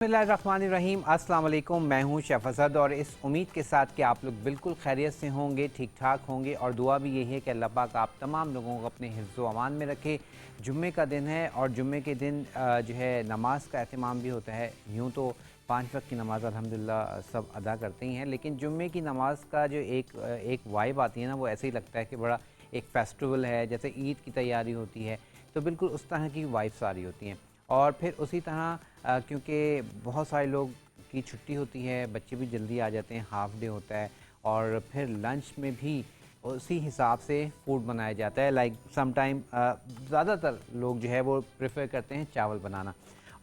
बिस्मिल्लाहिर्रहमानिर्रहीम। अस्सलाम वालेकुम। मैं हूं शेफ असद और इस उम्मीद के साथ कि आप लोग बिल्कुल खैरियत से होंगे, ठीक ठाक होंगे और दुआ भी यही है कि अल्लाह पाक आप तमाम लोगों को अपने हिफ्ज़ व अमान में रखे। जुम्मे का दिन है और जुम्मे के दिन जो है नमाज का एहतमाम भी होता है। यूँ तो 5 वक्त की नमाज़ अल्हम्दुलिल्लाह सब अदा करते ही हैं, लेकिन जुम्मे की नमाज़ का जो एक वाइब आती है ना, वो ऐसे ही लगता है कि बड़ा एक फेस्टिवल है, जैसे ईद की तैयारी होती है, तो बिल्कुल उस तरह की वाइब्स आ रही होती हैं। और फिर उसी तरह क्योंकि बहुत सारे लोग की छुट्टी होती है, बच्चे भी जल्दी आ जाते हैं, हाफ़ डे होता है और फिर लंच में भी उसी हिसाब से फूड बनाया जाता है। लाइक सम टाइम ज़्यादातर लोग जो है वो प्रेफर करते हैं चावल बनाना।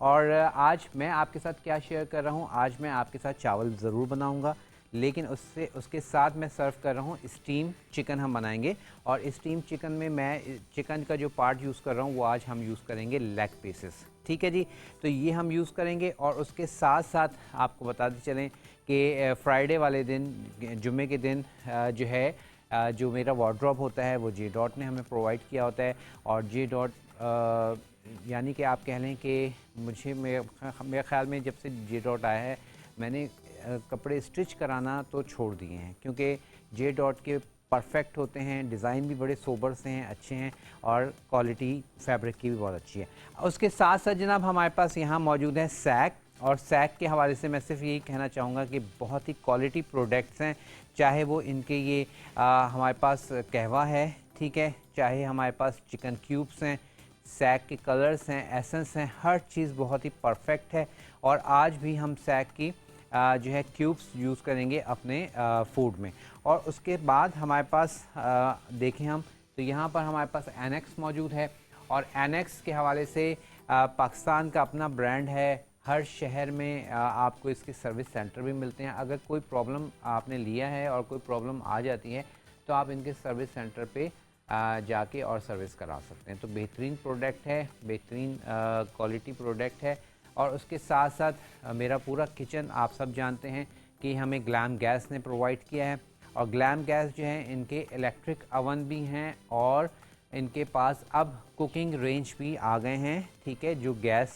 और आज मैं आपके साथ क्या शेयर कर रहा हूँ, आज मैं आपके साथ चावल ज़रूर बनाऊँगा, लेकिन उसके साथ मैं सर्व कर रहा हूँ स्टीम चिकन हम बनाएंगे। और स्टीम चिकन में मैं चिकन का जो पार्ट यूज़ कर रहा हूँ वो आज हम यूज़ करेंगे लेग पीसेस। ठीक है जी, तो ये हम यूज़ करेंगे। और उसके साथ साथ आपको बताते चलें कि फ्राइडे वाले दिन, जुम्मे के दिन जो है जो मेरा वार्डरोब होता है वो जे डॉट ने हमें प्रोवाइड किया होता है। और जे डॉट यानी कि आप कह लें कि मेरे ख्याल में जब से जे डॉट आया है मैंने कपड़े स्टिच कराना तो छोड़ दिए हैं, क्योंकि जे डॉट के परफेक्ट होते हैं, डिज़ाइन भी बड़े सोबर से हैं, अच्छे हैं और क्वालिटी फैब्रिक की भी बहुत अच्छी है। उसके साथ साथ जनाब हमारे पास यहाँ मौजूद है सैक। और सैक के हवाले से मैं सिर्फ यही कहना चाहूँगा कि बहुत ही क्वालिटी प्रोडक्ट्स हैं, चाहे वो इनके ये हमारे पास कहवा है, ठीक है, चाहे हमारे पास चिकन क्यूब्स हैं, सैक के कलर्स हैं, एसेंस हैं, हर चीज़ बहुत ही परफेक्ट है। और आज भी हम सैक की जो है क्यूब्स यूज़ करेंगे अपने फूड में। और उसके बाद हमारे पास देखें हम तो यहाँ पर हमारे पास एनेक्स मौजूद है। और एनेक्स के हवाले से पाकिस्तान का अपना ब्रांड है, हर शहर में आपको इसके सर्विस सेंटर भी मिलते हैं। अगर कोई प्रॉब्लम आपने लिया है और कोई प्रॉब्लम आ जाती है तो आप इनके सर्विस सेंटर पे जाके और सर्विस करा सकते हैं। तो बेहतरीन प्रोडक्ट है, बेहतरीन क्वालिटी प्रोडक्ट है। और उसके साथ साथ मेरा पूरा किचन आप सब जानते हैं कि हमें ग्लैम गैस ने प्रोवाइड किया है। और ग्लैम गैस जो है इनके इलेक्ट्रिक ओवन भी हैं और इनके पास अब कुकिंग रेंज भी आ गए हैं, ठीक है, जो गैस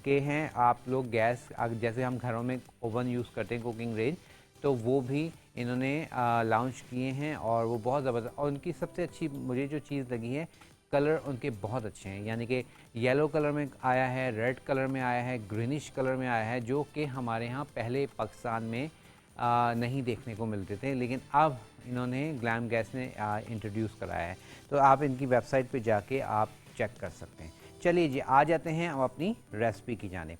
के हैं। आप लोग गैस जैसे हम घरों में ओवन यूज़ करते हैं कुकिंग रेंज, तो वो भी इन्होंने लॉन्च किए हैं और वो बहुत ज़बरदस्त। और उनकी सबसे अच्छी मुझे जो चीज़ लगी है, कलर उनके बहुत अच्छे हैं, यानी कि येलो कलर में आया है, रेड कलर में आया है, ग्रीनिश कलर में आया है, जो कि हमारे यहाँ पहले पाकिस्तान में नहीं देखने को मिलते थे, लेकिन अब इन्होंने ग्लैम गैस ने इंट्रोड्यूस कराया है। तो आप इनकी वेबसाइट पे जाके आप चेक कर सकते हैं। चलिए जी, आ जाते हैं अब अपनी रेसिपी की जानिब।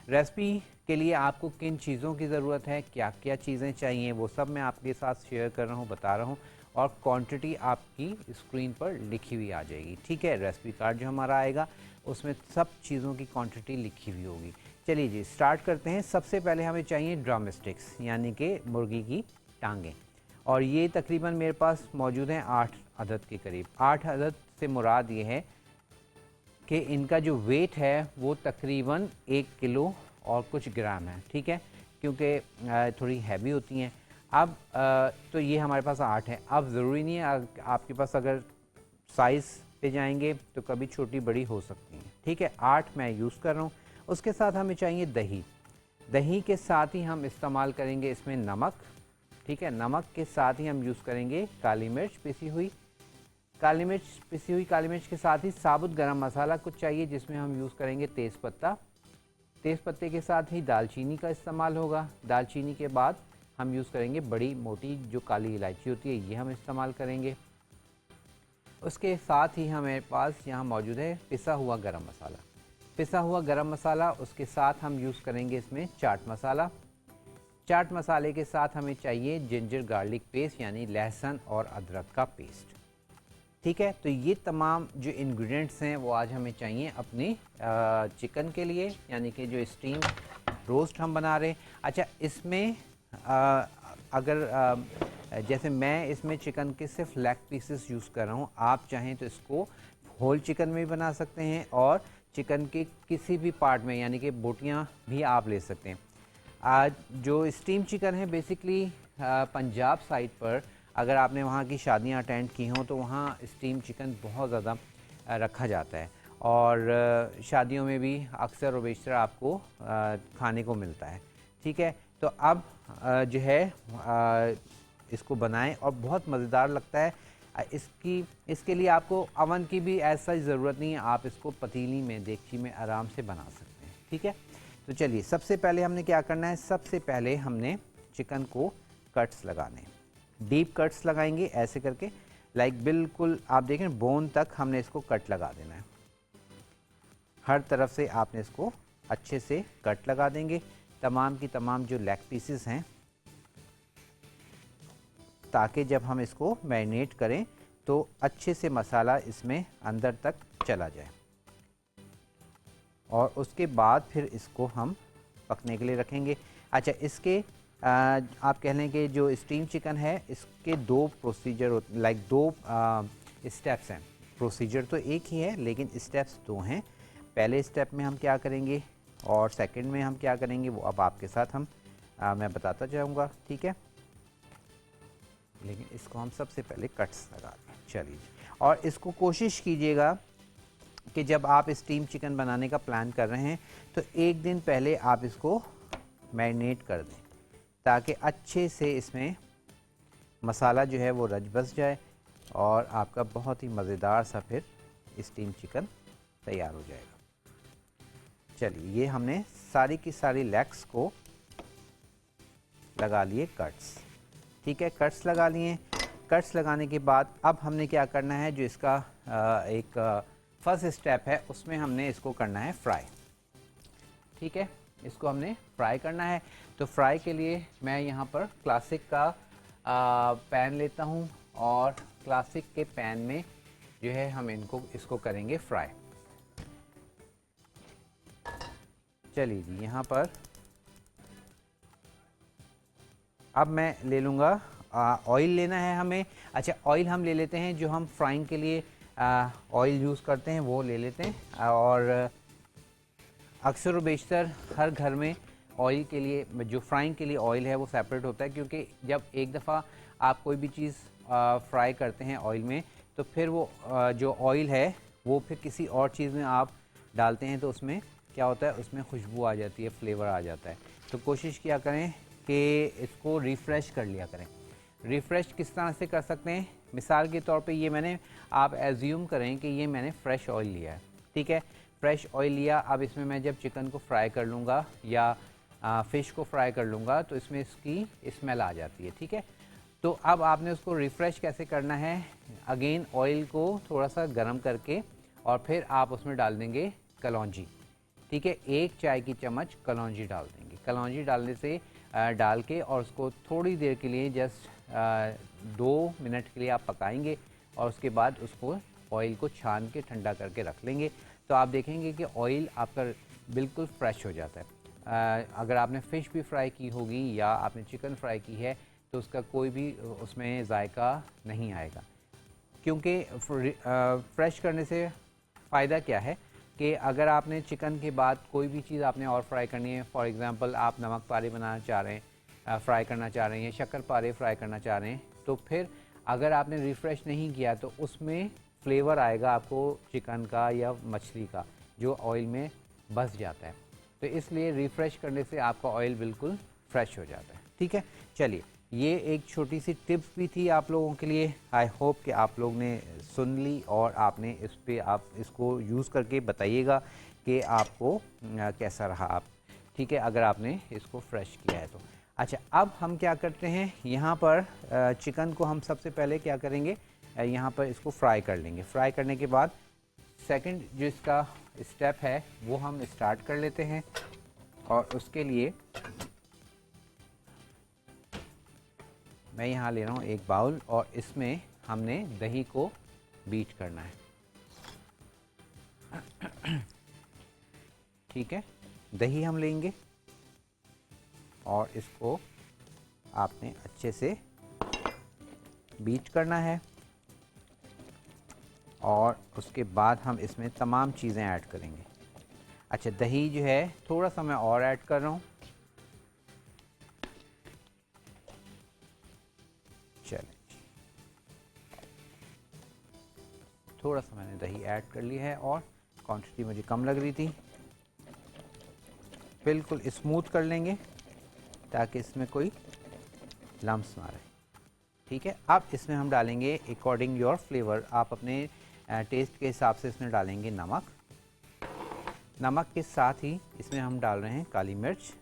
रेसिपी के लिए आपको किन चीज़ों की ज़रूरत है, क्या क्या चीज़ें चाहिए, वो सब मैं आपके साथ शेयर कर रहा हूँ, बता रहा हूँ। और क्वांटिटी आपकी स्क्रीन पर लिखी हुई आ जाएगी, ठीक है। रेसिपी कार्ड जो हमारा आएगा उसमें सब चीज़ों की क्वांटिटी लिखी हुई होगी। चलिए जी, स्टार्ट करते हैं। सबसे पहले हमें चाहिए ड्रम स्टिक्स, यानी कि मुर्गी की टांगें। और ये तकरीबन मेरे पास मौजूद हैं 8 अदद के करीब। 8 अदद से मुराद ये है कि इनका जो वेट है वो तकरीबन 1 किलो और कुछ ग्राम है, ठीक है, क्योंकि थोड़ी हैवी होती हैं। अब तो ये हमारे पास 8 है। अब ज़रूरी नहीं है, आपके पास अगर साइज़ पे जाएंगे तो कभी छोटी बड़ी हो सकती हैं, ठीक है। 8 मैं यूज़ कर रहा हूँ। उसके साथ हमें चाहिए दही। दही के साथ ही हम इस्तेमाल करेंगे इसमें नमक, ठीक है। नमक के साथ ही हम यूज़ करेंगे काली मिर्च पिसी हुई। काली मिर्च के साथ ही साबुत गरम मसाला कुछ चाहिए, जिसमें हम यूज़ करेंगे तेज़पत्ता। तेज़पत्ते के साथ ही दालचीनी का इस्तेमाल होगा। दालचीनी के बाद हम यूज़ करेंगे बड़ी मोटी जो काली इलायची होती है, ये हम इस्तेमाल करेंगे। उसके साथ ही हमारे पास यहाँ मौजूद है पिसा हुआ गरम मसाला। पिसा हुआ गरम मसाला, उसके साथ हम यूज़ करेंगे इसमें चाट मसाला। चाट मसाले के साथ हमें चाहिए जिंजर गार्लिक पेस्ट, यानी लहसुन और अदरक का पेस्ट, ठीक है। तो ये तमाम जो इंग्रेडिएंट्स हैं वो आज हमें चाहिए अपने चिकन के लिए, यानी कि जो स्टीम रोस्ट हम बना रहे हैं। अच्छा, इसमें अगर जैसे मैं इसमें चिकन के सिर्फ लेग पीसेस यूज़ कर रहा हूँ, आप चाहें तो इसको होल चिकन में भी बना सकते हैं और चिकन के किसी भी पार्ट में, यानी कि बोटियाँ भी आप ले सकते हैं। आज जो स्टीम चिकन है बेसिकली पंजाब साइड पर अगर आपने वहाँ की शादियाँ अटेंड की हों तो वहाँ स्टीम चिकन बहुत ज़्यादा रखा जाता है। और शादियों में भी अक्सर और बेशतर आपको खाने को मिलता है। ठीक है, तो अब जो है इसको बनाएं और बहुत मज़ेदार लगता है। इसके लिए आपको अवन की भी ऐसा ज़रूरत नहीं है, आप इसको पतीली में, देगची में आराम से बना सकते हैं। ठीक है, तो चलिए सबसे पहले हमने क्या करना है, सबसे पहले हमने चिकन को कट्स लगाने, डीप कट्स लगाएंगे ऐसे करके, लाइक बिल्कुल आप देखें बोन तक हमने इसको कट लगा देना है। हर तरफ से आपने इसको अच्छे से कट लगा देंगे, तमाम की तमाम जो लेग पीसेस हैं, ताकि जब हम इसको मैरिनेट करें तो अच्छे से मसाला इसमें अंदर तक चला जाए। और उसके बाद फिर इसको हम पकने के लिए रखेंगे। अच्छा, इसके आप कह लें कि जो स्टीम चिकन है इसके दो प्रोसीजर, लाइक दो स्टेप्स हैं। प्रोसीजर तो एक ही है लेकिन स्टेप्स दो हैं। पहले स्टेप में हम क्या करेंगे और सेकंड में हम क्या करेंगे वो अब आपके साथ मैं बताता जाऊंगा। ठीक है, लेकिन इसको हम सबसे पहले कट्स लगा दें। चलिए, और इसको कोशिश कीजिएगा कि जब आप स्टीम चिकन बनाने का प्लान कर रहे हैं तो एक दिन पहले आप इसको मैरिनेट कर दें, ताकि अच्छे से इसमें मसाला जो है वो रच बस जाए और आपका बहुत ही मज़ेदार सा फिर स्टीम चिकन तैयार हो जाएगा। चलिए, ये हमने सारी की सारी लेग्स को लगा लिए कट्स। ठीक है, कट्स लगा लिए। कट्स लगाने के बाद अब हमने क्या करना है, जो इसका एक फर्स्ट स्टेप है उसमें हमने इसको करना है फ्राई। ठीक है, इसको हमने फ्राई करना है। तो फ्राई के लिए मैं यहाँ पर क्लासिक का पैन लेता हूँ और क्लासिक के पैन में जो है हम इसको करेंगे फ्राई। चलिए जी, यहाँ पर अब मैं ले लूँगा ऑयल लेना है हमें। अच्छा, ऑयल हम ले लेते हैं जो हम फ्राइंग के लिए ऑयल यूज़ करते हैं वो ले लेते हैं। और अक्सर व बेशतर हर घर में ऑयल के लिए, जो फ्राइंग के लिए ऑयल है वो सेपरेट होता है, क्योंकि जब एक दफ़ा आप कोई भी चीज़ फ्राई करते हैं ऑयल में तो फिर वो जो ऑयल है वो फिर किसी और चीज़ में आप डालते हैं तो उसमें क्या होता है, उसमें खुशबू आ जाती है, फ्लेवर आ जाता है। तो कोशिश किया करें कि इसको रिफ़्रेश कर लिया करें। रिफ़्रेश किस तरह से कर सकते हैं, मिसाल के तौर पे ये मैंने, आप एज्यूम करें कि ये मैंने फ़्रेश ऑयल लिया है। ठीक है, फ़्रेश ऑयल लिया, अब इसमें मैं जब चिकन को फ्राई कर लूँगा या फ़िश को फ्राई कर लूँगा तो इसमें इसकी स्मेल आ जाती है। ठीक है, तो अब आपने उसको रिफ़्रेश कैसे करना है, अगेन ऑयल को थोड़ा सा गर्म करके और फिर आप उसमें डाल देंगे कलौंजी। ठीक है, 1 चाय की चम्मच कलौंजी डाल देंगे। कलौंजी डालने से डाल के और उसको थोड़ी देर के लिए जस्ट 2 मिनट के लिए आप पकाएंगे और उसके बाद उसको ऑयल को छान के ठंडा करके रख लेंगे। तो आप देखेंगे कि ऑयल आपका बिल्कुल फ्रेश हो जाता है। अगर आपने फ़िश भी फ्राई की होगी या आपने चिकन फ्राई की है तो उसका कोई भी उसमें जायका नहीं आएगा, क्योंकि फ्रेश करने से फ़ायदा क्या है कि अगर आपने चिकन के बाद कोई भी चीज़ आपने और फ्राई करनी है, फॉर एग्ज़ाम्पल आप नमक पारे बनाना चाह रहे हैं, फ्राई करना चाह रहे हैं, शक्कर पारे फ्राई करना चाह रहे हैं, तो फिर अगर आपने रिफ़्रेश नहीं किया तो उसमें फ्लेवर आएगा आपको चिकन का या मछली का, जो ऑयल में बस जाता है। तो इसलिए रिफ़्रेश करने से आपका ऑयल बिल्कुल फ्रेश हो जाता है। ठीक है, चलिए, ये एक छोटी सी टिप्स भी थी आप लोगों के लिए। आई होप कि आप लोग ने सुन ली और आपने इस पे आप इसको यूज़ करके बताइएगा कि आपको कैसा रहा आप। ठीक है, अगर आपने इसको फ्रेश किया है तो। अच्छा, अब हम क्या करते हैं, यहाँ पर चिकन को हम सबसे पहले क्या करेंगे, यहाँ पर इसको फ्राई कर लेंगे। फ्राई करने के बाद सेकंड जो इसका स्टेप है वो हम स्टार्ट कर लेते हैं। और उसके लिए मैं यहाँ ले रहा हूँ एक बाउल और इसमें हमने दही को बीट करना है। ठीक है, दही हम लेंगे और इसको आपने अच्छे से बीट करना है और उसके बाद हम इसमें तमाम चीज़ें ऐड करेंगे। अच्छा, दही जो है थोड़ा सा मैं और ऐड कर रहा हूँ। चलें, थोड़ा सा मैंने दही ऐड कर लिया है और क्वांटिटी मुझे कम लग रही थी। बिल्कुल स्मूथ कर लेंगे ताकि इसमें कोई लम्स ना रहे। ठीक है, अब इसमें हम डालेंगे अकॉर्डिंग योर फ्लेवर, आप अपने टेस्ट के हिसाब से इसमें डालेंगे नमक। नमक के साथ ही इसमें हम डाल रहे हैं काली मिर्च।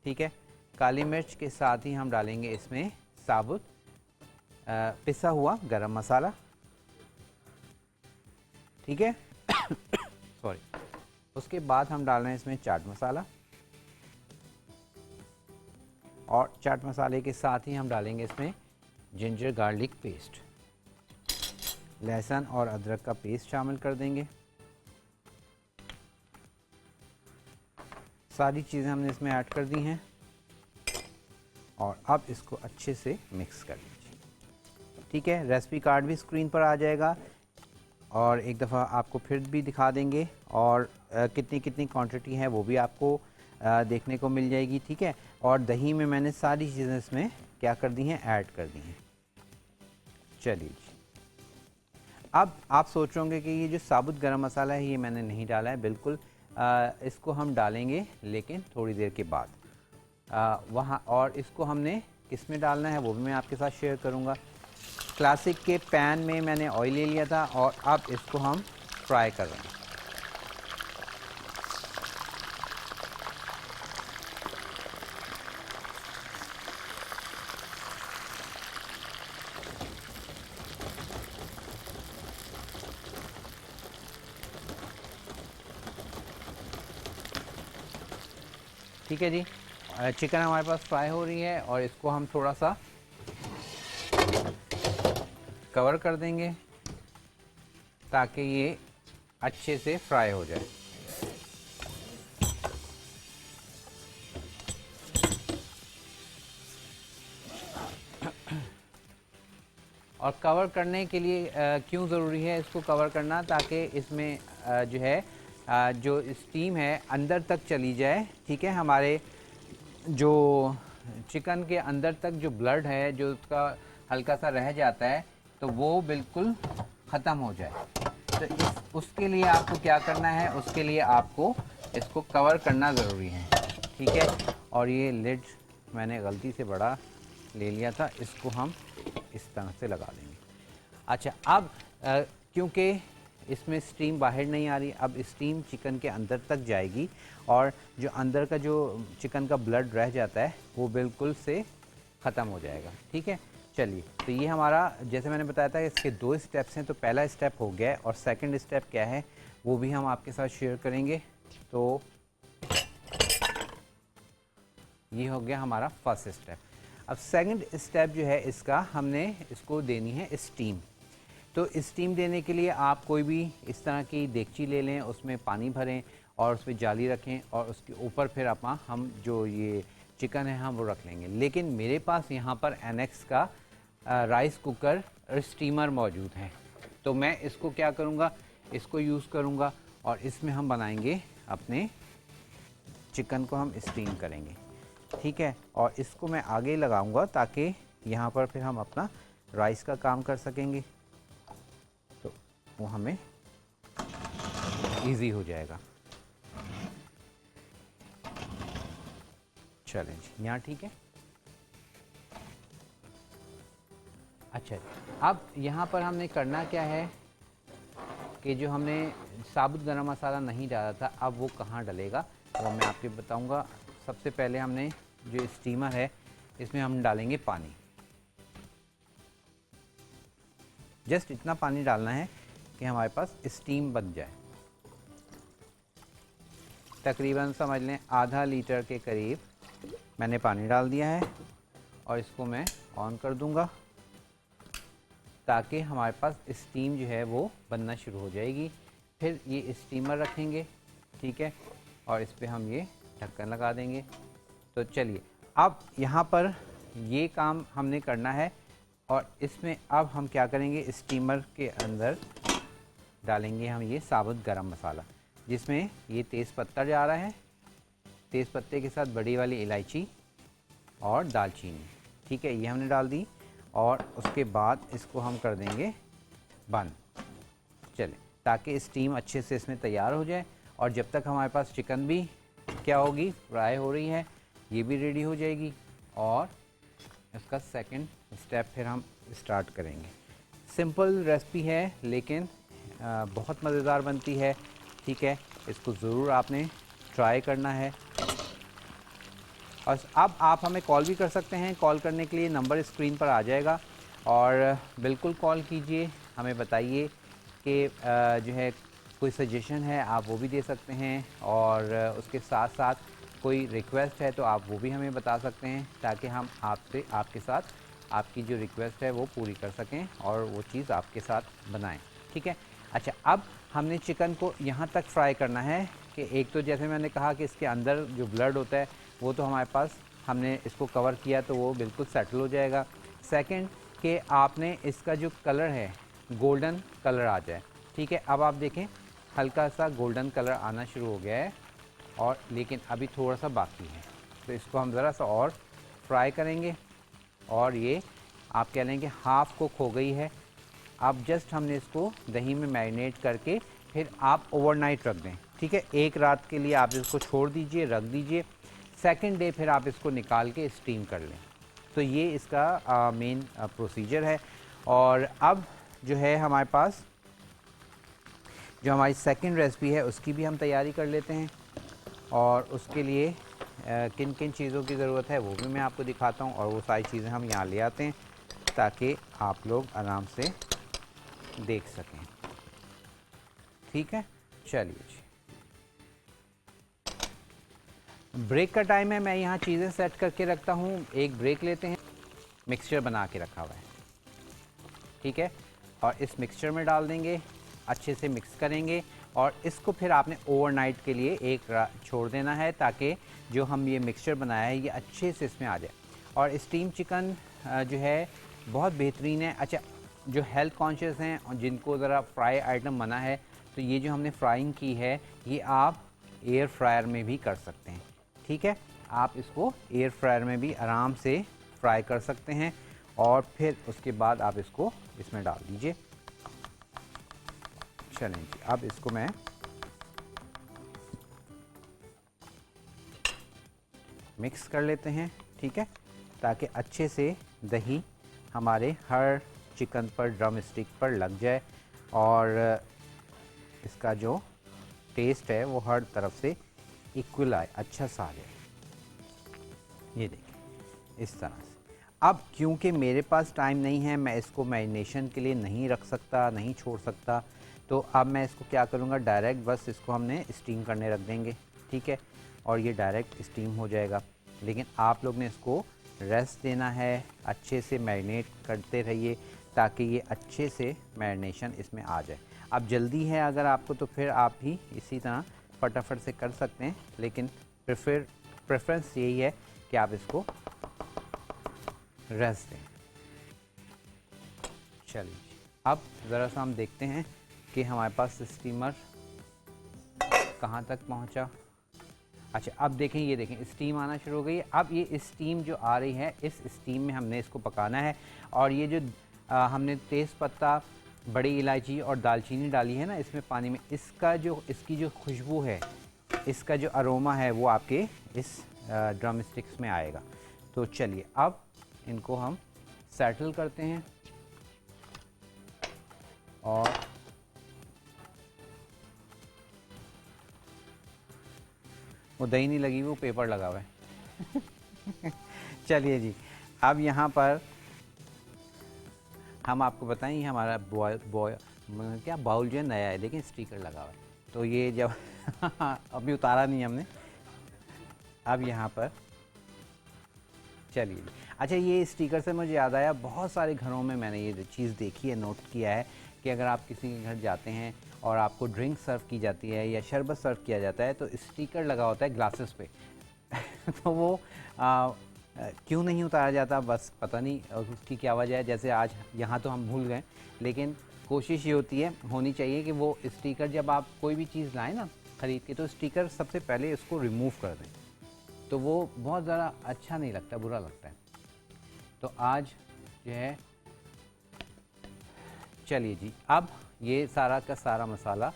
ठीक है, काली मिर्च के साथ ही हम डालेंगे इसमें साबुत पिसा हुआ गरम मसाला। ठीक है सॉरी। उसके बाद हम डाल रहे हैं इसमें चाट मसाला, और चाट मसाले के साथ ही हम डालेंगे इसमें जिंजर गार्लिक पेस्ट, लहसुन और अदरक का पेस्ट शामिल कर देंगे। सारी चीज़ें हमने इसमें ऐड कर दी हैं और अब इसको अच्छे से मिक्स कर लीजिए। ठीक है, रेसिपी कार्ड भी स्क्रीन पर आ जाएगा और एक दफ़ा आपको फिर भी दिखा देंगे, और कितनी कितनी क्वांटिटी है वो भी आपको देखने को मिल जाएगी। ठीक है, और दही में मैंने सारी चीज़ें इसमें क्या कर दी हैं, ऐड कर दी हैं। चलिए जी, अब आप सोच रहे होंगे कि ये जो साबुत गरम मसाला है ये मैंने नहीं डाला है। बिल्कुल इसको हम डालेंगे लेकिन थोड़ी देर के बाद वहाँ, और इसको हमने किस में डालना है वो भी मैं आपके साथ शेयर करूँगा। क्लासिक के पैन में मैंने ऑयल ले लिया था और अब इसको हम फ्राई कर रहे हैं। ठीक है जी, चिकन हमारे पास फ्राई हो रही है और इसको हम थोड़ा सा कवर कर देंगे ताकि ये अच्छे से फ्राई हो जाए। और कवर करने के लिए क्यों ज़रूरी है इसको कवर करना, ताकि इसमें जो है जो स्टीम है अंदर तक चली जाए। ठीक है, हमारे जो चिकन के अंदर तक जो ब्लड है जो उसका हल्का सा रह जाता है तो वो बिल्कुल ख़त्म हो जाए। तो उसके लिए आपको क्या करना है, उसके लिए आपको इसको कवर करना ज़रूरी है। ठीक है, और ये लिड मैंने गलती से बड़ा ले लिया था, इसको हम इस तरह से लगा देंगे। अच्छा, अब क्योंकि इसमें स्टीम बाहर नहीं आ रही, अब स्टीम चिकन के अंदर तक जाएगी और जो अंदर का जो चिकन का ब्लड रह जाता है वो बिल्कुल से ख़त्म हो जाएगा। ठीक है, चलिए, तो ये हमारा, जैसे मैंने बताया था इसके 2 स्टेप्स हैं, तो पहला स्टेप हो गया है और सेकंड स्टेप क्या है वो भी हम आपके साथ शेयर करेंगे। तो ये हो गया हमारा फर्स्ट स्टेप। अब सेकंड स्टेप जो है इसका, हमने इसको देनी है स्टीम। तो स्टीम देने के लिए आप कोई भी इस तरह की देगची ले लें, उसमें पानी भरें और उस पर जाली रखें और उसके ऊपर फिर हम जो ये चिकन है हम वो रख लेंगे। लेकिन मेरे पास यहाँ पर एनेक्स का राइस कुकर स्टीमर मौजूद है, तो मैं इसको क्या करूँगा, इसको यूज़ करूँगा और इसमें हम बनाएंगे अपने चिकन को हम स्टीम करेंगे। ठीक है, और इसको मैं आगे लगाऊंगा ताकि यहाँ पर फिर हम अपना राइस का काम कर सकेंगे, तो वो हमें इजी हो जाएगा। चलें जी, यहाँ ठीक है। अच्छा, अब यहाँ पर हमने करना क्या है कि जो हमने साबुत गरम मसाला नहीं डाला था, अब वो कहाँ डलेगा वो मैं आपको बताऊंगा। सबसे पहले हमने जो स्टीमर है इसमें हम डालेंगे पानी। जस्ट इतना पानी डालना है कि हमारे पास स्टीम बन जाए। तकरीबन समझ लें आधा लीटर के करीब मैंने पानी डाल दिया है और इसको मैं ऑन कर दूंगा ताकि हमारे पास स्टीम जो है वो बनना शुरू हो जाएगी। फिर ये स्टीमर रखेंगे, ठीक है, और इस पर हम ये ढक्कन लगा देंगे। तो चलिए, अब यहाँ पर ये काम हमने करना है और इसमें अब हम क्या करेंगे, स्टीमर के अंदर डालेंगे हम ये साबुत गरम मसाला, जिसमें ये तेज़पत्ता जा रहा है, तेज़पत्ते के साथ बड़ी वाली इलायची और दालचीनी। ठीक है, ये हमने डाल दी और उसके बाद इसको हम कर देंगे बंद। चले, ताकि स्टीम अच्छे से इसमें तैयार हो जाए। और जब तक हमारे पास चिकन भी क्या होगी, फ्राई हो रही है, ये भी रेडी हो जाएगी और इसका सेकंड स्टेप फिर हम स्टार्ट करेंगे। सिंपल रेसिपी है लेकिन बहुत मज़ेदार बनती है। ठीक है, इसको ज़रूर आपने ट्राई करना है। और अब आप हमें कॉल भी कर सकते हैं। कॉल करने के लिए नंबर स्क्रीन पर आ जाएगा और बिल्कुल कॉल कीजिए, हमें बताइए कि जो है कोई सजेशन है आप वो भी दे सकते हैं और उसके साथ साथ कोई रिक्वेस्ट है तो आप वो भी हमें बता सकते हैं, ताकि हम आपसे आपके साथ आपकी जो रिक्वेस्ट है वो पूरी कर सकें और वो चीज़ आपके साथ बनाएं। ठीक है। अच्छा, अब हमने चिकन को यहाँ तक फ्राई करना है कि एक तो जैसे मैंने कहा कि इसके अंदर जो ब्लड होता है वो तो हमारे पास, हमने इसको कवर किया तो वो बिल्कुल सेटल हो जाएगा। सेकंड कि आपने इसका जो कलर है गोल्डन कलर आ जाए। ठीक है, अब आप देखें हल्का सा गोल्डन कलर आना शुरू हो गया है और लेकिन अभी थोड़ा सा बाकी है, तो इसको हम ज़रा सा और फ्राई करेंगे और ये आप कह लें कि हाफ़ कुक हो गई है। अब जस्ट हमने इसको दही में मैरिनेट करके फिर आप ओवरनाइट रख दें। ठीक है, एक रात के लिए आप इसको छोड़ दीजिए, रख दीजिए। सेकंड डे फिर आप इसको निकाल के स्टीम कर लें। तो ये इसका मेन प्रोसीजर है। और अब जो है हमारे पास जो हमारी सेकंड रेसिपी है उसकी भी हम तैयारी कर लेते हैं और उसके लिए किन किन चीज़ों की ज़रूरत है वो भी मैं आपको दिखाता हूँ और वो सारी चीज़ें हम यहाँ ले आते हैं ताकि आप लोग आराम से देख सकें। ठीक है, चलिए जी, ब्रेक का टाइम है, मैं यहाँ चीज़ें सेट करके रखता हूँ। एक ब्रेक लेते हैं। मिक्सचर बना के रखा हुआ है, ठीक है, और इस मिक्सचर में डाल देंगे, अच्छे से मिक्स करेंगे और इसको फिर आपने ओवरनाइट के लिए एक रात छोड़ देना है ताकि जो हम ये मिक्सचर बनाया है ये अच्छे से इसमें आ जाए। और स्टीम चिकन जो है बहुत बेहतरीन है। अच्छा, जो हेल्थ कॉन्शियस हैं और जिनको ज़रा फ्राई आइटम मना है, तो ये जो हमने फ्राइंग की है ये आप एयर फ्रायर में भी कर सकते हैं। ठीक है, आप इसको एयर फ्रायर में भी आराम से फ्राई कर सकते हैं और फिर उसके बाद आप इसको इसमें डाल दीजिए। चलें जी, अब इसको मैं मिक्स कर लेते हैं। ठीक है, ताकि अच्छे से दही हमारे हर चिकन पर, ड्रम स्टिक पर लग जाए और इसका जो टेस्ट है वो हर तरफ से इक्वल आए, अच्छा सा आ जाए। ये देखिए इस तरह से। अब क्योंकि मेरे पास टाइम नहीं है, मैं इसको मैरिनेशन के लिए नहीं रख सकता, नहीं छोड़ सकता, तो अब मैं इसको क्या करूँगा, डायरेक्ट बस इसको हमने स्टीम करने रख देंगे। ठीक है, और ये डायरेक्ट स्टीम हो जाएगा। लेकिन आप लोग ने इसको रेस्ट देना है, अच्छे से मैरिनेट करते रहिए ताकि ये अच्छे से मैरिनेशन इसमें आ जाए। अब जल्दी है अगर आपको तो फिर आप भी इसी तरह फटाफट से कर सकते हैं, लेकिन प्रेफरेंस यही है कि आप इसको रेस्ट दें। चलिए, अब ज़रा सा हम देखते हैं कि हमारे पास स्टीमर कहाँ तक पहुँचा। अच्छा, अब देखें, ये देखें स्टीम आना शुरू हो गई है। अब ये स्टीम जो आ रही है, इस स्टीम में हमने इसको पकाना है। और ये जो हमने तेज़पत्ता, बड़ी इलायची और दालचीनी डाली है ना इसमें पानी में, इसकी जो खुशबू है, इसका जो अरोमा है वो आपके इस ड्रम स्टिक्स में आएगा। तो चलिए अब इनको हम सेटल करते हैं और वो दही नहीं लगी, वो पेपर लगा हुआ है। चलिए जी, अब यहाँ पर हम आपको बताएं, ये हमारा क्या बाउल जो है नया है, लेकिन स्टिकर लगा हुआ है, तो ये जब अभी उतारा नहीं हमने। अब यहाँ पर चलिए, अच्छा ये स्टिकर से मुझे याद आया, बहुत सारे घरों में मैंने ये चीज़ देखी है, नोट किया है कि अगर आप किसी के घर जाते हैं और आपको ड्रिंक सर्व की जाती है या शरबत सर्व किया जाता है तो स्टिकर लगा होता है ग्लासेस पे। तो वो क्यों नहीं उतारा जाता, बस पता नहीं उसकी क्या वजह है। जैसे आज यहाँ तो हम भूल गए, लेकिन कोशिश ये होती है, होनी चाहिए कि वो स्टिकर जब आप कोई भी चीज़ लाएँ ना ख़रीद के, तो स्टिकर सबसे पहले उसको रिमूव कर दें, तो वो बहुत ज़्यादा अच्छा नहीं लगता, बुरा लगता है। तो आज जो है, चलिए जी, अब ये सारा का सारा मसाला,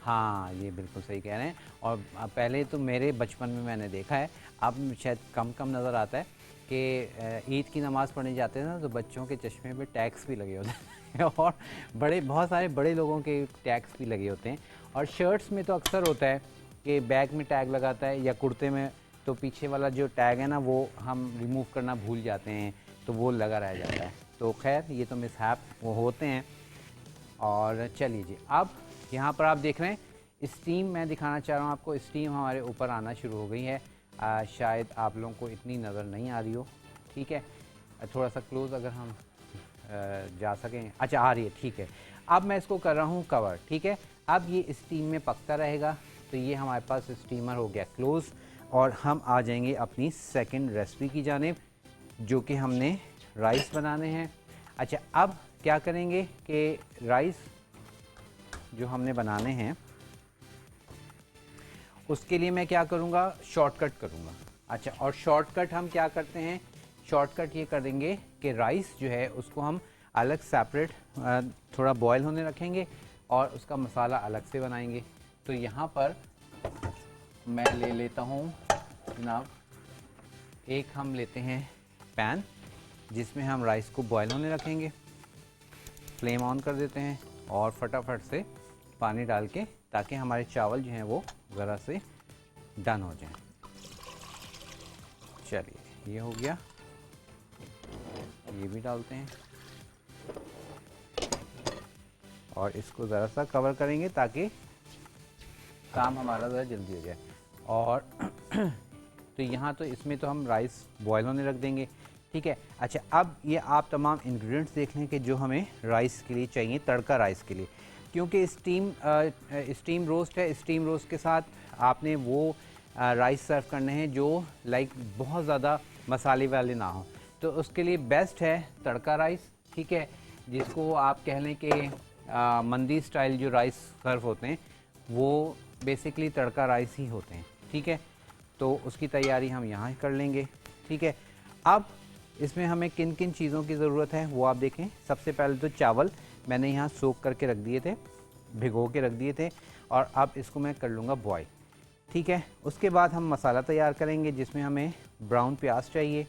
हाँ ये बिल्कुल सही कह रहे हैं। और पहले तो मेरे बचपन में मैंने देखा है, अब शायद कम कम नज़र आता है कि ईद की नमाज़ पढ़ने जाते हैं ना तो बच्चों के चश्मे पे टैग्स भी लगे होते हैं और बहुत सारे बड़े लोगों के टैग्स भी लगे होते हैं। और शर्ट्स में तो अक्सर होता है कि बैक में टैग लगाता है या कुर्ते में, तो पीछे वाला जो टैग है ना वो हम रिमूव करना भूल जाते हैं तो वो लगा रह जाता है। तो खैर ये तो मिसहैप वो होते हैं। और चलिए जी, अब यहाँ पर आप देख रहे हैं स्टीम, मैं दिखाना चाह रहा हूँ आपको, स्टीम हमारे ऊपर आना शुरू हो गई है। शायद आप लोगों को इतनी नज़र नहीं आ रही हो, ठीक है, थोड़ा सा क्लोज़ अगर हम जा सकें। अच्छा आ रही है, ठीक है। अब मैं इसको कर रहा हूँ कवर, ठीक है। अब ये स्टीम में पकता रहेगा। तो ये हमारे पास स्टीमर हो गया क्लोज़ और हम आ जाएंगे अपनी सेकंड रेसिपी की जानिब, जो कि हमने राइस बनाने हैं। अच्छा अब क्या करेंगे कि राइस जो हमने बनाने हैं उसके लिए मैं क्या करूँगा, शॉर्टकट करूँगा। अच्छा, और शॉर्टकट हम क्या करते हैं, शॉर्टकट ये करेंगे कि राइस जो है उसको हम अलग सेपरेट थोड़ा बॉयल होने रखेंगे और उसका मसाला अलग से बनाएंगे। तो यहाँ पर मैं ले लेता हूँ जनाब, एक हम लेते हैं पैन जिसमें हम राइस को बॉयल होने रखेंगे। फ्लेम ऑन कर देते हैं और फटाफट से पानी डाल के, ताकि हमारे चावल जो हैं वो ज़रा से डन हो जाएं। चलिए ये हो गया, ये भी डालते हैं और इसको ज़रा सा कवर करेंगे ताकि काम हमारा ज़रा जल्दी हो जाए। और तो यहाँ तो इसमें तो हम राइस बॉयल होने रख देंगे, ठीक है। अच्छा अब ये आप तमाम इंग्रेडिएंट्स देख लें कि जो हमें राइस के लिए चाहिए, तड़का राइस के लिए, क्योंकि स्टीम रोस्ट है। स्टीम रोस्ट के साथ आपने वो राइस सर्व करने हैं जो लाइक बहुत ज़्यादा मसाले वाले ना हो, तो उसके लिए बेस्ट है तड़का राइस, ठीक है, जिसको आप कह लें कि मंदी स्टाइल जो राइस सर्व होते हैं वो बेसिकली तड़का राइस ही होते हैं, ठीक है। तो उसकी तैयारी हम यहाँ कर लेंगे, ठीक है। अब इसमें हमें किन किन चीज़ों की ज़रूरत है वो आप देखें। सबसे पहले तो चावल मैंने यहाँ सोक करके रख दिए थे, भिगो के रख दिए थे, और अब इसको मैं कर लूँगा बॉयल, ठीक है। उसके बाद हम मसाला तैयार करेंगे जिसमें हमें ब्राउन प्याज चाहिए,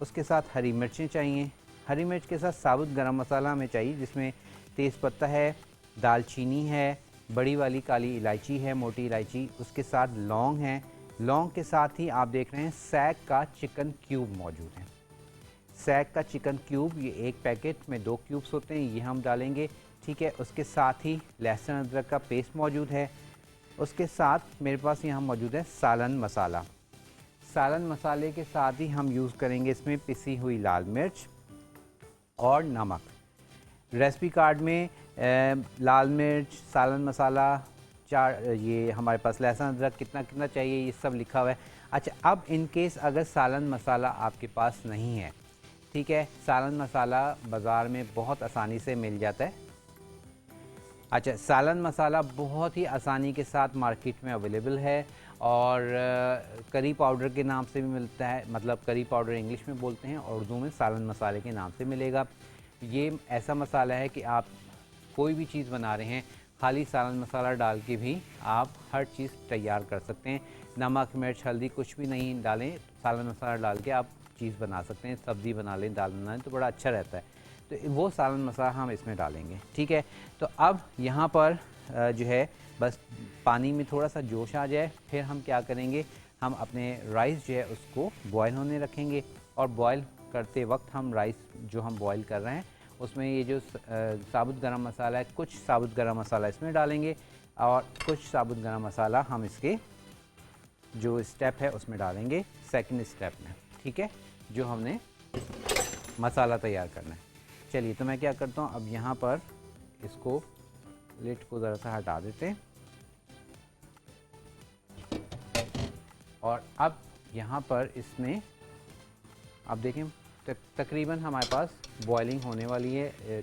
उसके साथ हरी मिर्चें चाहिए, हरी मिर्च के साथ साबुत गरम मसाला हमें चाहिए जिसमें तेज़पत्ता है, दालचीनी है, बड़ी वाली काली इलायची है, मोटी इलायची, उसके साथ लौंग है, लौंग के साथ ही आप देख रहे हैं सैग का चिकन क्यूब मौजूद है। सैग का चिकन क्यूब, ये एक पैकेट में 2 क्यूब्स होते हैं, ये हम डालेंगे, ठीक है। उसके साथ ही लहसुन अदरक का पेस्ट मौजूद है। उसके साथ मेरे पास यहाँ मौजूद है सालन मसाला। सालन मसाले के साथ ही हम यूज़ करेंगे इसमें पिसी हुई लाल मिर्च और नमक। रेसिपी कार्ड में लाल मिर्च, सालन मसाला, ये हमारे पास लहसुन अदरक कितना कितना चाहिए ये सब लिखा हुआ है। अच्छा अब इन केस अगर सालन मसाला आपके पास नहीं है, ठीक है, सालन मसाला बाज़ार में बहुत आसानी से मिल जाता है। अच्छा सालन मसाला बहुत ही आसानी के साथ मार्केट में अवेलेबल है और करी पाउडर के नाम से भी मिलता है, मतलब करी पाउडर इंग्लिश में बोलते हैं और उर्दू में सालन मसाले के नाम से मिलेगा। ये ऐसा मसाला है कि आप कोई भी चीज़ बना रहे हैं खाली सालन मसाला डाल के भी आप हर चीज़ तैयार कर सकते हैं। नमक मिर्च हल्दी कुछ भी नहीं डालें, सालन मसाला डाल के आप चीज़ बना सकते हैं, सब्ज़ी बना लें, दाल बना लें तो बड़ा अच्छा रहता है। तो वो सालन मसाला हम इसमें डालेंगे, ठीक है। तो अब यहाँ पर जो है बस पानी में थोड़ा सा जोश आ जाए, फिर हम क्या करेंगे, हम अपने राइस जो है उसको बॉयल होने रखेंगे और बॉयल करते वक्त हम राइस जो हम बॉयल कर रहे हैं उसमें ये जो साबुत गरम मसाला है, कुछ साबुत गरम मसाला इसमें डालेंगे और कुछ साबुत गरम मसाला हम इसके जो स्टेप है उसमें डालेंगे, सेकंड स्टेप में, ठीक है, जो हमने मसाला तैयार करना है। चलिए तो मैं क्या करता हूँ, अब यहाँ पर इसको लिड को ज़रा सा हटा देते हैं और अब यहाँ पर इसमें आप देखें तकरीबन हमारे पास बॉइलिंग होने वाली है,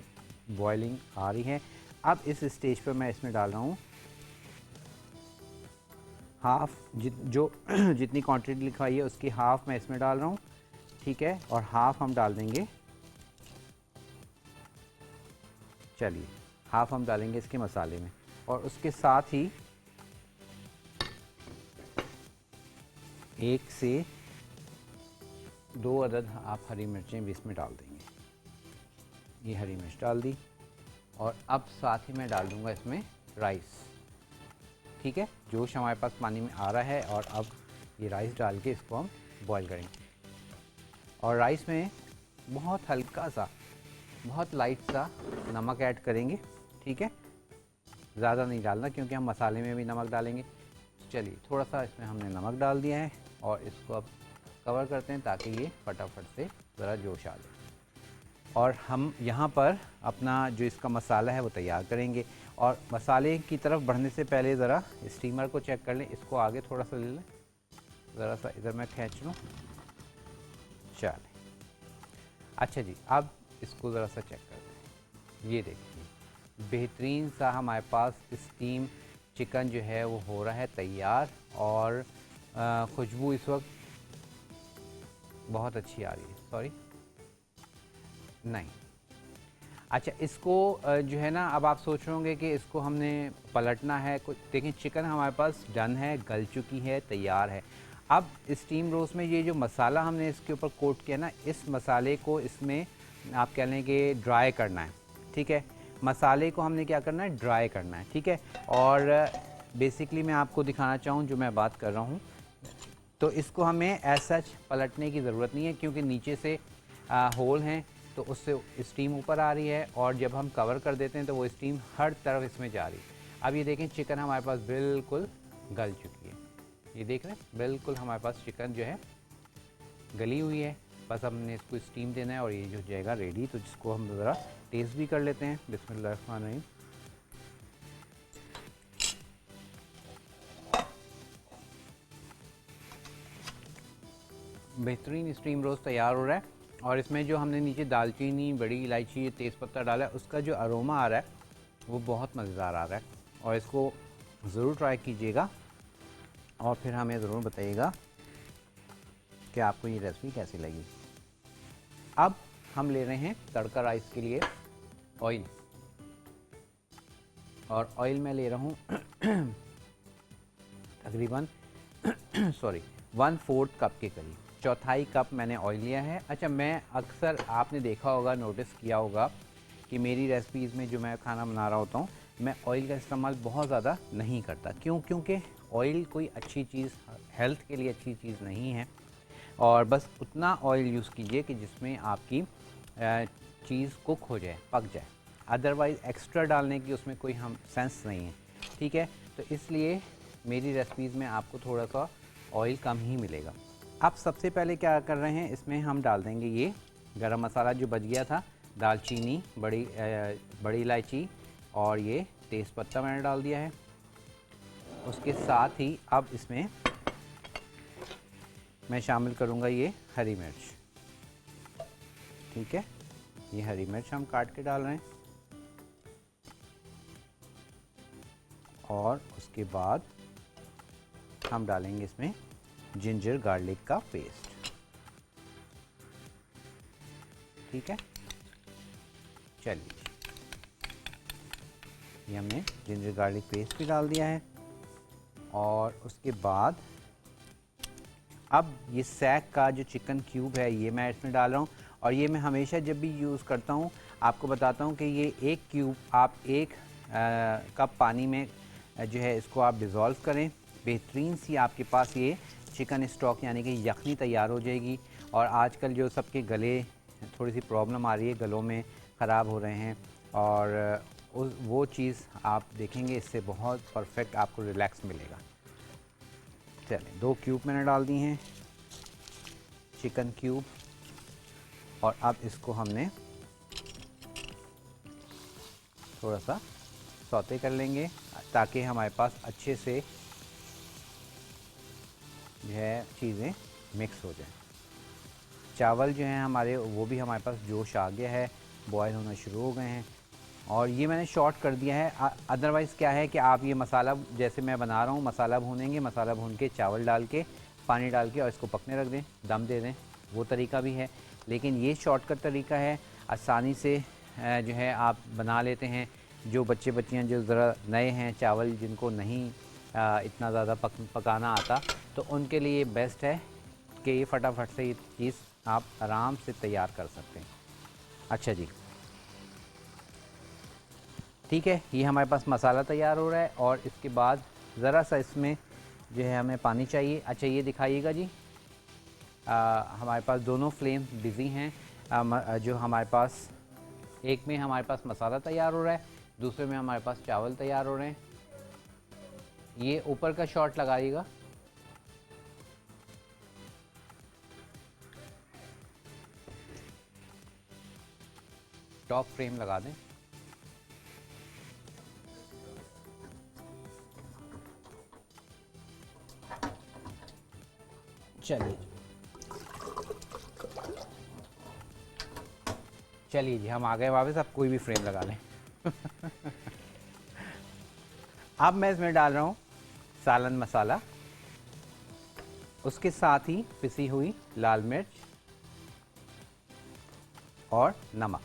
बॉइलिंग आ रही है। अब इस स्टेज पर मैं इसमें डाल रहा हूँ हाफ़, जो जितनी क्वांटिटी लिखवाई है उसकी हाफ़ मैं इसमें डाल रहा हूँ, ठीक है, और हाफ़ हम डाल देंगे चलिए हाफ हम डालेंगे इसके मसाले में और उसके साथ ही 1 से 2 अदद आप हरी मिर्चें भी इसमें डाल देंगे। ये हरी मिर्च डाल दी और अब साथ ही मैं डाल दूँगा इसमें राइस। ठीक है, जोश हमारे पास पानी में आ रहा है और अब ये राइस डाल के इसको हम बॉईल करेंगे। और राइस में बहुत हल्का सा, बहुत लाइट सा नमक ऐड करेंगे। ठीक है, ज़्यादा नहीं डालना क्योंकि हम मसाले में भी नमक डालेंगे। चलिए थोड़ा सा इसमें हमने नमक डाल दिया है और इसको अब कवर करते हैं ताकि ये फटाफट से ज़रा जोश आ जाए। और हम यहाँ पर अपना जो इसका मसाला है वो तैयार करेंगे। और मसाले की तरफ बढ़ने से पहले ज़रा स्टीमर को चेक कर लें। इसको आगे थोड़ा सा ले लें, ज़रा सा इधर मैं खींच लूँ। चलें, अच्छा जी, अब इसको ज़रा सा चेक करते हैं। ये देखिए बेहतरीन सा हमारे पास स्टीम चिकन जो है वो हो रहा है तैयार और खुशबू इस वक्त बहुत अच्छी आ रही है। सॉरी नहीं, अच्छा इसको जो है ना, अब आप सोच रहे होंगे कि इसको हमने पलटना है कुछ। देखिए चिकन हमारे पास डन है, गल चुकी है, तैयार है। अब स्टीम रोस्ट में ये जो मसाला हमने इसके ऊपर कोट किया ना, इस मसाले को इसमें आप कह लें कि ड्राई करना है। ठीक है, मसाले को हमने क्या करना है, ड्राई करना है। ठीक है, और बेसिकली मैं आपको दिखाना चाहूँ जो मैं बात कर रहा हूँ, तो इसको हमें एज सच पलटने की ज़रूरत नहीं है क्योंकि नीचे से होल हैं तो उससे स्टीम ऊपर आ रही है और जब हम कवर कर देते हैं तो वो स्टीम हर तरफ इसमें जा रही है। अब ये देखें चिकन हमारे पास बिल्कुल गल चुकी है। ये देख रहे हैं, बिल्कुल हमारे पास चिकन जो है गली हुई है। बस हमने इसको स्टीम देना है और ये जो जाएगा रेडी। तो जिसको हम ज़रा टेस्ट भी कर लेते हैं। बिस्मिल्लाहिर्रहमानिर्रहीम। बेहतरीन स्टीम रोस्ट तैयार हो रहा है और इसमें जो हमने नीचे दालचीनी, बड़ी इलायची, तेज़पत्ता डाला है, उसका जो अरोमा आ रहा है वो बहुत मज़ेदार आ रहा है। और इसको ज़रूर ट्राई कीजिएगा और फिर हमें ज़रूर बताइएगा कि आपको ये रेसिपी कैसी लगी। अब हम ले रहे हैं तड़का राइस के लिए ऑयल, और ऑयल मैं ले रहा हूँ तकरीबन 1/4 कप के करीब, चौथाई कप मैंने ऑयल लिया है। अच्छा, मैं अक्सर आपने देखा होगा, नोटिस किया होगा कि मेरी रेसिपीज़ में जो मैं खाना बना रहा होता हूँ, मैं ऑयल का इस्तेमाल बहुत ज़्यादा नहीं करता। क्यों? क्योंकि ऑयल कोई अच्छी चीज़, हेल्थ के लिए अच्छी चीज़ नहीं है। और बस उतना ऑयल यूज़ कीजिए कि जिसमें आपकी चीज़ कुक हो जाए, पक जाए। अदरवाइज़ एक्स्ट्रा डालने की उसमें कोई हम सेंस नहीं है। ठीक है, तो इसलिए मेरी रेसिपीज़ में आपको थोड़ा सा ऑयल कम ही मिलेगा। अब सबसे पहले क्या कर रहे हैं, इसमें हम डाल देंगे ये गरम मसाला जो बच गया था, दालचीनी, बड़ी इलायची और ये तेज़पत्ता मैंने डाल दिया है। उसके साथ ही अब इसमें मैं शामिल करूंगा ये हरी मिर्च। ठीक है, ये हरी मिर्च हम काट के डाल रहे हैं और उसके बाद हम डालेंगे इसमें जिंजर गार्लिक का पेस्ट। ठीक है, चलिए ये हमने जिंजर गार्लिक पेस्ट भी डाल दिया है। और उसके बाद अब ये सैक का जो चिकन क्यूब है ये मैं इसमें डाल रहा हूँ। और ये मैं हमेशा जब भी यूज़ करता हूँ आपको बताता हूँ कि ये एक क्यूब आप 1 कप पानी में जो है इसको आप डिज़ोल्व करें। बेहतरीन सी आपके पास ये चिकन स्टॉक यानी कि यखनी तैयार हो जाएगी। और आजकल जो सबके गले थोड़ी सी प्रॉब्लम आ रही है, गलों में ख़राब हो रहे हैं, और वो चीज़ आप देखेंगे इससे बहुत परफेक्ट आपको रिलैक्स मिलेगा। चलें, 2 क्यूब मैंने डाल दी हैं चिकन क्यूब, और अब इसको हमने थोड़ा सा सौते कर लेंगे ताकि हमारे पास अच्छे से जो है चीज़ें मिक्स हो जाएं। चावल जो हैं हमारे वो भी हमारे पास जोश आ गया है, बॉयल होना शुरू हो गए हैं। और ये मैंने शॉर्ट कर दिया है। अदरवाइज़ क्या है कि आप ये मसाला जैसे मैं बना रहा हूँ, मसाला भूनेंगे, मसाला भून के चावल डाल के पानी डाल के और इसको पकने रख दें, दम दे दें, वो तरीका भी है। लेकिन ये शॉर्टकट तरीका है, आसानी से जो है आप बना लेते हैं। जो बच्चे बच्चियाँ जो ज़रा नए हैं, चावल जिनको नहीं इतना ज़्यादा पकाना आता, तो उनके लिए बेस्ट है कि ये फटाफट से ये चीज़ आप आराम से तैयार कर सकते हैं। अच्छा जी, ठीक है, ये हमारे पास मसाला तैयार हो रहा है और इसके बाद ज़रा सा इसमें जो है हमें पानी चाहिए। अच्छा ये दिखाइएगा जी, हमारे पास दोनों फ्लेम बिज़ी हैं। जो हमारे पास एक में हमारे पास मसाला तैयार हो रहा है, दूसरे में हमारे पास चावल तैयार हो रहे हैं। ये ऊपर का शॉट लगाइएगा। टॉप फ्रेम लगा दें। चलिए चलिए जी, हम आ गए वापस। आप कोई भी फ्रेम लगा लें। अब मैं इसमें डाल रहा हूँ सालन मसाला, उसके साथ ही पिसी हुई लाल मिर्च और नमक।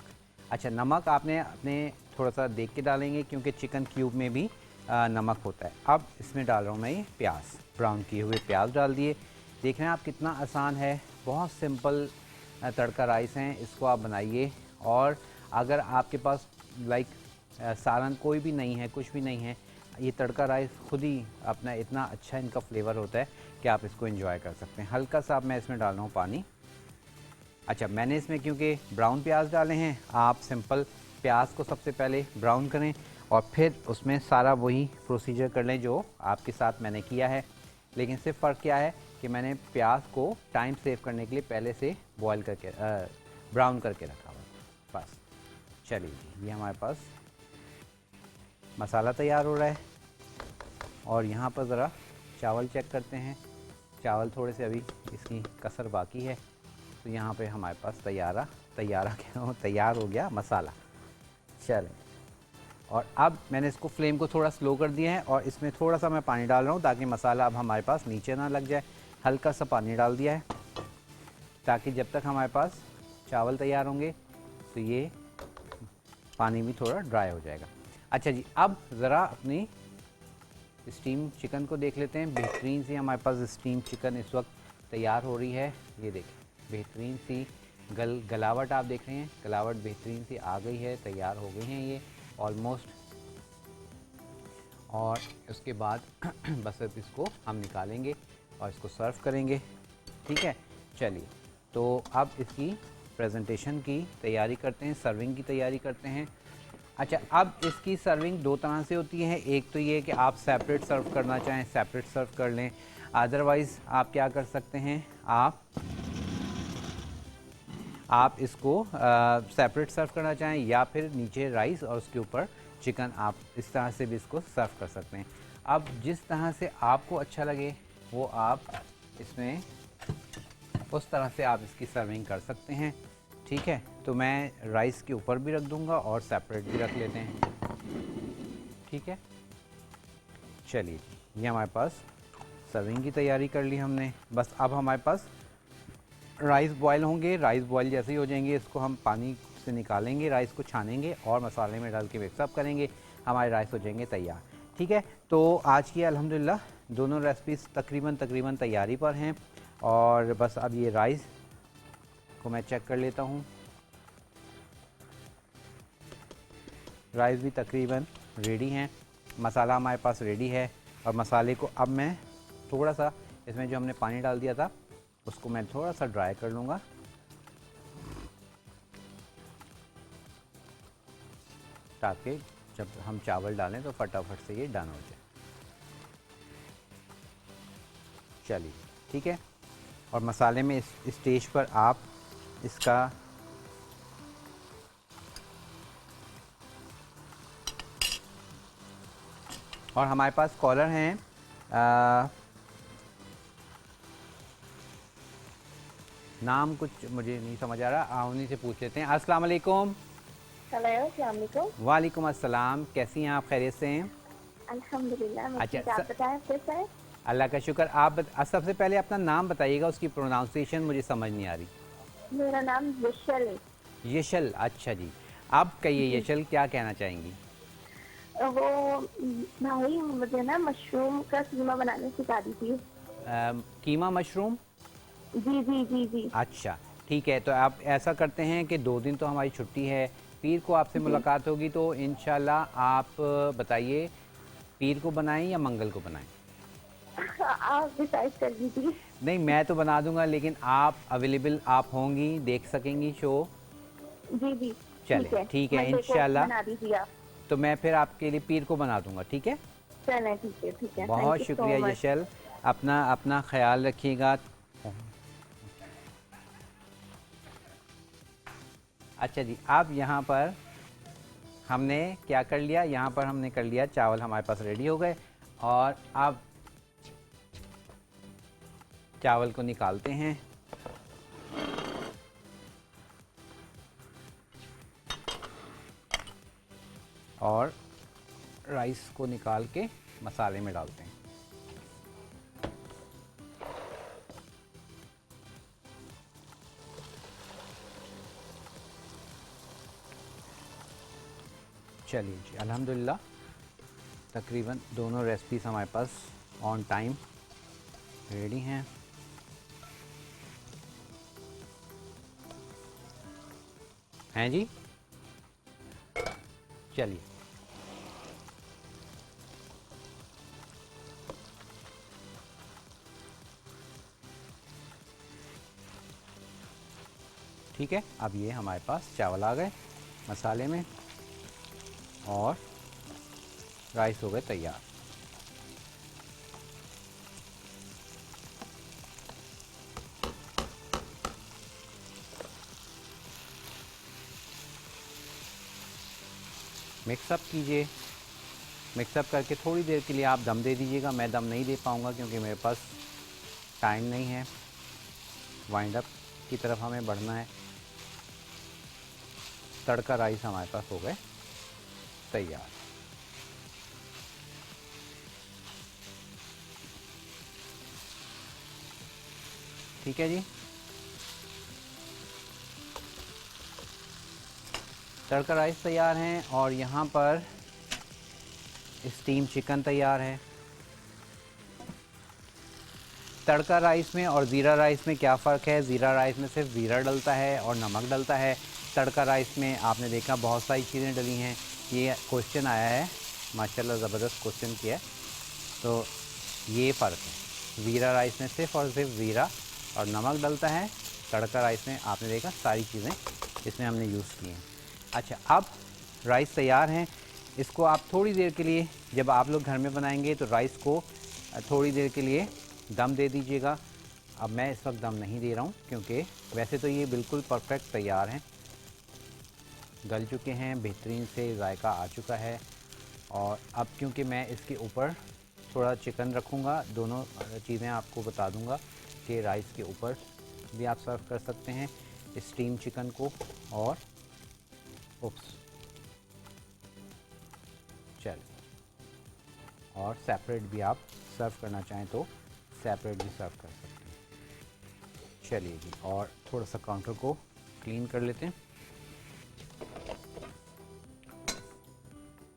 अच्छा, नमक आपने अपने थोड़ा सा देख के डालेंगे क्योंकि चिकन क्यूब में भी नमक होता है। अब इसमें डाल रहा हूँ मैं ये प्याज, ब्राउन किए हुए प्याज डाल दिए। देख रहे हैं आप कितना आसान है, बहुत सिंपल तड़का राइस हैं, इसको आप बनाइए। और अगर आपके पास सालन कोई भी नहीं है, कुछ भी नहीं है, ये तड़का राइस खुद ही अपना इतना अच्छा इनका फ्लेवर होता है कि आप इसको एंजॉय कर सकते हैं। हल्का सा मैं इसमें डाल रहा हूँ पानी। अच्छा, मैंने इसमें क्योंकि ब्राउन प्याज डाले हैं, आप सिंपल प्याज को सबसे पहले ब्राउन करें और फिर उसमें सारा वही प्रोसीजर कर लें जो आपके साथ मैंने किया है। लेकिन सिर्फ फ़र्क क्या है कि मैंने प्याज को टाइम सेव करने के लिए पहले से बॉईल करके ब्राउन करके रखा हुआ बस। चलिए, ये हमारे पास मसाला तैयार हो रहा है और यहाँ पर ज़रा चावल चेक करते हैं। चावल थोड़े से अभी इसकी कसर बाकी है, तो यहाँ पे हमारे पास तैयार हो गया मसाला। चलें, और अब मैंने इसको फ्लेम को थोड़ा स्लो कर दिया है और इसमें थोड़ा सा मैं पानी डाल रहा हूँ ताकि मसाला अब हमारे पास नीचे ना लग जाए। हल्का सा पानी डाल दिया है ताकि जब तक हमारे पास चावल तैयार होंगे तो ये पानी भी थोड़ा ड्राई हो जाएगा। अच्छा जी, अब ज़रा अपनी स्टीम चिकन को देख लेते हैं। बेहतरीन सी हमारे पास स्टीम चिकन इस वक्त तैयार हो रही है। ये देखें, बेहतरीन सी गलावट आप देख रहे हैं, गलावट बेहतरीन सी आ गई है, तैयार हो गई हैं ये ऑलमोस्ट। और उसके बाद बस अब इसको हम निकालेंगे और इसको सर्व करेंगे। ठीक है, चलिए, तो अब इसकी प्रेजेंटेशन की तैयारी करते हैं, सर्विंग की तैयारी करते हैं। अच्छा, अब इसकी सर्विंग दो तरह से होती है। एक तो ये कि आप सेपरेट सर्व करना चाहें, सेपरेट सर्व कर लें। अदरवाइज़ आप क्या कर सकते हैं, आप इसको सेपरेट सर्व करना चाहें या फिर नीचे राइस और उसके ऊपर चिकन, आप इस तरह से भी इसको सर्व कर सकते हैं। अब जिस तरह से आपको अच्छा लगे वो आप इसमें उस तरह से आप इसकी सर्विंग कर सकते हैं। ठीक है, तो मैं राइस के ऊपर भी रख दूंगा और सेपरेट भी रख लेते हैं। ठीक है, चलिए, ये हमारे पास सर्विंग की तैयारी कर ली हमने। बस अब हमारे पास राइस बॉयल होंगे। राइस बॉयल जैसे ही हो जाएंगे, इसको हम पानी से निकालेंगे, राइस को छानेंगे और मसाले में डाल के मिक्सअप करेंगे। हमारे राइस हो जाएंगे तैयार। ठीक है, तो आज की अल्हम्दुलिल्लाह दोनों रेसिपीज़ तकरीबन तैयारी पर हैं। और बस अब ये राइस को मैं चेक कर लेता हूँ। राइस भी तकरीबन रेडी हैं, मसाला हमारे पास रेडी है। और मसाले को अब मैं थोड़ा सा इसमें जो हमने पानी डाल दिया था उसको मैं थोड़ा सा ड्राई कर लूँगा ताकि जब हम चावल डालें तो फटाफट से ये डन हो जाए। चलिए, ठीक है, और मसाले में इस स्टेज पर आप इसका और हमारे पास कॉलर हैं, नाम कुछ मुझे नहीं समझ आ रहा, उन्हीं से पूछ लेते हैं। अस्सलाम वालेकुम। वालेकुम अस्सलाम, कैसी हैं आप, खैरियत से हैं? अल्हम्दुलिल्लाह। अच्छा, आप बताएं कैसा है? अल्लाह का शुक्र। आप सबसे पहले अपना नाम बताइएगा, उसकी प्रोनाउंसिएशन मुझे समझ नहीं आ रही। मेरा नाम यशल है। यशल, अच्छा जी। आप कहिए यशल, क्या कहना चाहेंगी? वो भाई मुझे ना मशरूम का कीमा बनाने सिखा दी थी। कीमा मशरूम? जी जी जी जी। अच्छा, ठीक है। तो आप ऐसा करते हैं कि 2 दिन तो हमारी छुट्टी है, पीर को आपसे जी मुलाकात होगी, तो इंशाल्लाह आप बताइए पीर को बनाएं या मंगल को बनाएं? आप डिसाइड कर दीजिए। नहीं, मैं तो बना दूंगा, लेकिन आप अवेलेबल आप होंगी, देख सकेंगी शो? जी जी। चलें, ठीक है, ठीक है मंडे को इंशाल्लाह। बना दीजिए आप। तो मैं फिर आपके लिए पीर को बना दूंगा, ठीक है? चलें, ठीक है, थैंक बहुत यू सो शुक्रिया मच। यशल, अपना अपना ख्याल रखिएगा। अच्छा जी, अब यहाँ पर हमने क्या कर लिया, यहाँ पर हमने कर लिया, चावल हमारे पास रेडी हो गए। और अब चावल को निकालते हैं। और राइस को निकाल के मसाले में डालते हैं। चलिए जी, अल्हम्दुलिल्लाह तकरीबन दोनों रेसिपीज हमारे पास ऑन टाइम रेडी हैं। हैं जी? चलिए, ठीक है। अब ये हमारे पास चावल आ गए मसाले में, और राइस हो गए तैयार। मिक्सअप कीजिए। मिक्सअप करके थोड़ी देर के लिए आप दम दे दीजिएगा। मैं दम नहीं दे पाऊँगा क्योंकि मेरे पास टाइम नहीं है, वाइंड अप की तरफ हमें बढ़ना है। तड़का राइस हमारे पास हो गए तैयार। ठीक है जी, तड़का राइस तैयार हैं। और यहाँ पर स्टीम चिकन तैयार है। तड़का राइस में और ज़ीरा राइस में क्या फ़र्क है? ज़ीरा राइस में सिर्फ ज़ीरा डलता है और नमक डलता है। तड़का राइस में आपने देखा बहुत सारी चीज़ें डली हैं। ये क्वेश्चन आया है, माशाल्लाह ज़बरदस्त क्वेश्चन किया है। तो ये फ़र्क है, ज़ीरा राइस में सिर्फ और सिर्फ ज़ीरा और नमक डलता है। तड़का राइस में आपने देखा सारी चीज़ें इसमें हमने यूज़ की हैं। अच्छा, अब राइस तैयार हैं। इसको आप थोड़ी देर के लिए, जब आप लोग घर में बनाएंगे तो राइस को थोड़ी देर के लिए दम दे दीजिएगा। अब मैं इस वक्त दम नहीं दे रहा हूँ क्योंकि वैसे तो ये बिल्कुल परफेक्ट तैयार हैं, गल चुके हैं, बेहतरीन से जायका आ चुका है। और अब क्योंकि मैं इसके ऊपर थोड़ा चिकन रखूँगा, दोनों चीज़ें आपको बता दूँगा कि राइस के ऊपर भी आप सर्व कर सकते हैं स्टीम चिकन को। और उप्स, चलिए, और सेपरेट भी आप सर्व करना चाहें तो सेपरेट भी सर्व कर सकते हैं। चलिए जी, और थोड़ा सा काउंटर को क्लीन कर लेते हैं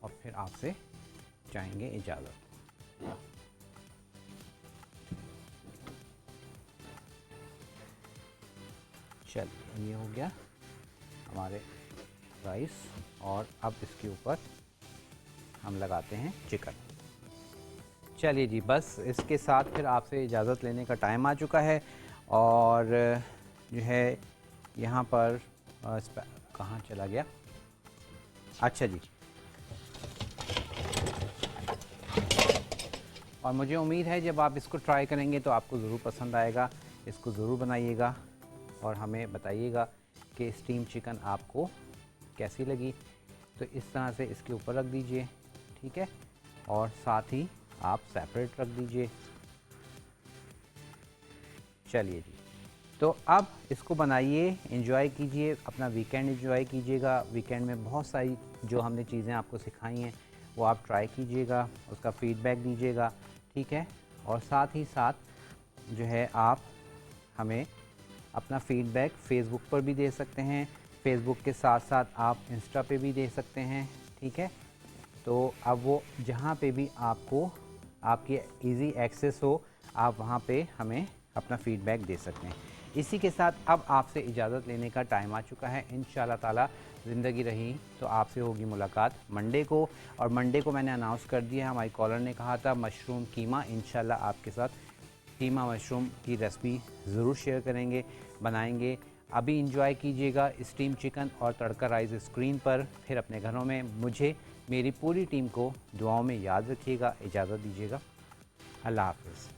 और फिर आपसे चाहेंगे इजाज़त। चलिए, ये हो गया हमारे राइस, और अब इसके ऊपर हम लगाते हैं चिकन। चलिए जी, बस इसके साथ फिर आपसे इजाज़त लेने का टाइम आ चुका है। और जो है यहाँ पर कहाँ चला गया? अच्छा जी, और मुझे उम्मीद है जब आप इसको ट्राई करेंगे तो आपको ज़रूर पसंद आएगा। इसको ज़रूर बनाइएगा और हमें बताइएगा कि स्टीम चिकन आपको कैसी लगी। तो इस तरह से इसके ऊपर रख दीजिए, ठीक है, और साथ ही आप सेपरेट रख दीजिए। चलिए जी, तो अब इसको बनाइए, एंजॉय कीजिए, अपना वीकेंड एंजॉय कीजिएगा। वीकेंड में बहुत सारी जो हमने चीज़ें आपको सिखाई हैं वो आप ट्राई कीजिएगा, उसका फ़ीडबैक दीजिएगा, ठीक है। और साथ ही साथ जो है आप हमें अपना फ़ीडबैक फ़ेसबुक पर भी दे सकते हैं। फेसबुक के साथ साथ आप इंस्टा पे भी दे सकते हैं, ठीक है। तो अब वो जहाँ पे भी आपको आपकी इजी एक्सेस हो, आप वहाँ पे हमें अपना फीडबैक दे सकते हैं। इसी के साथ अब आपसे इजाज़त लेने का टाइम आ चुका है। इंशाल्लाह ताला ज़िंदगी रही तो आपसे होगी मुलाकात मंडे को, और मंडे को मैंने अनाउंस कर दिया है, हमारी कॉलर ने कहा था मशरूम कीमा, इंशाल्लाह आपके साथ कीमा मशरूम की रेसिपी ज़रूर शेयर करेंगे, बनाएंगे। अभी इंजॉय कीजिएगा स्टीम चिकन और तड़का राइस स्क्रीन पर, फिर अपने घरों में। मुझे मेरी पूरी टीम को दुआओं में याद रखिएगा। इजाज़त दीजिएगा। अल्लाह हाफ़िज़।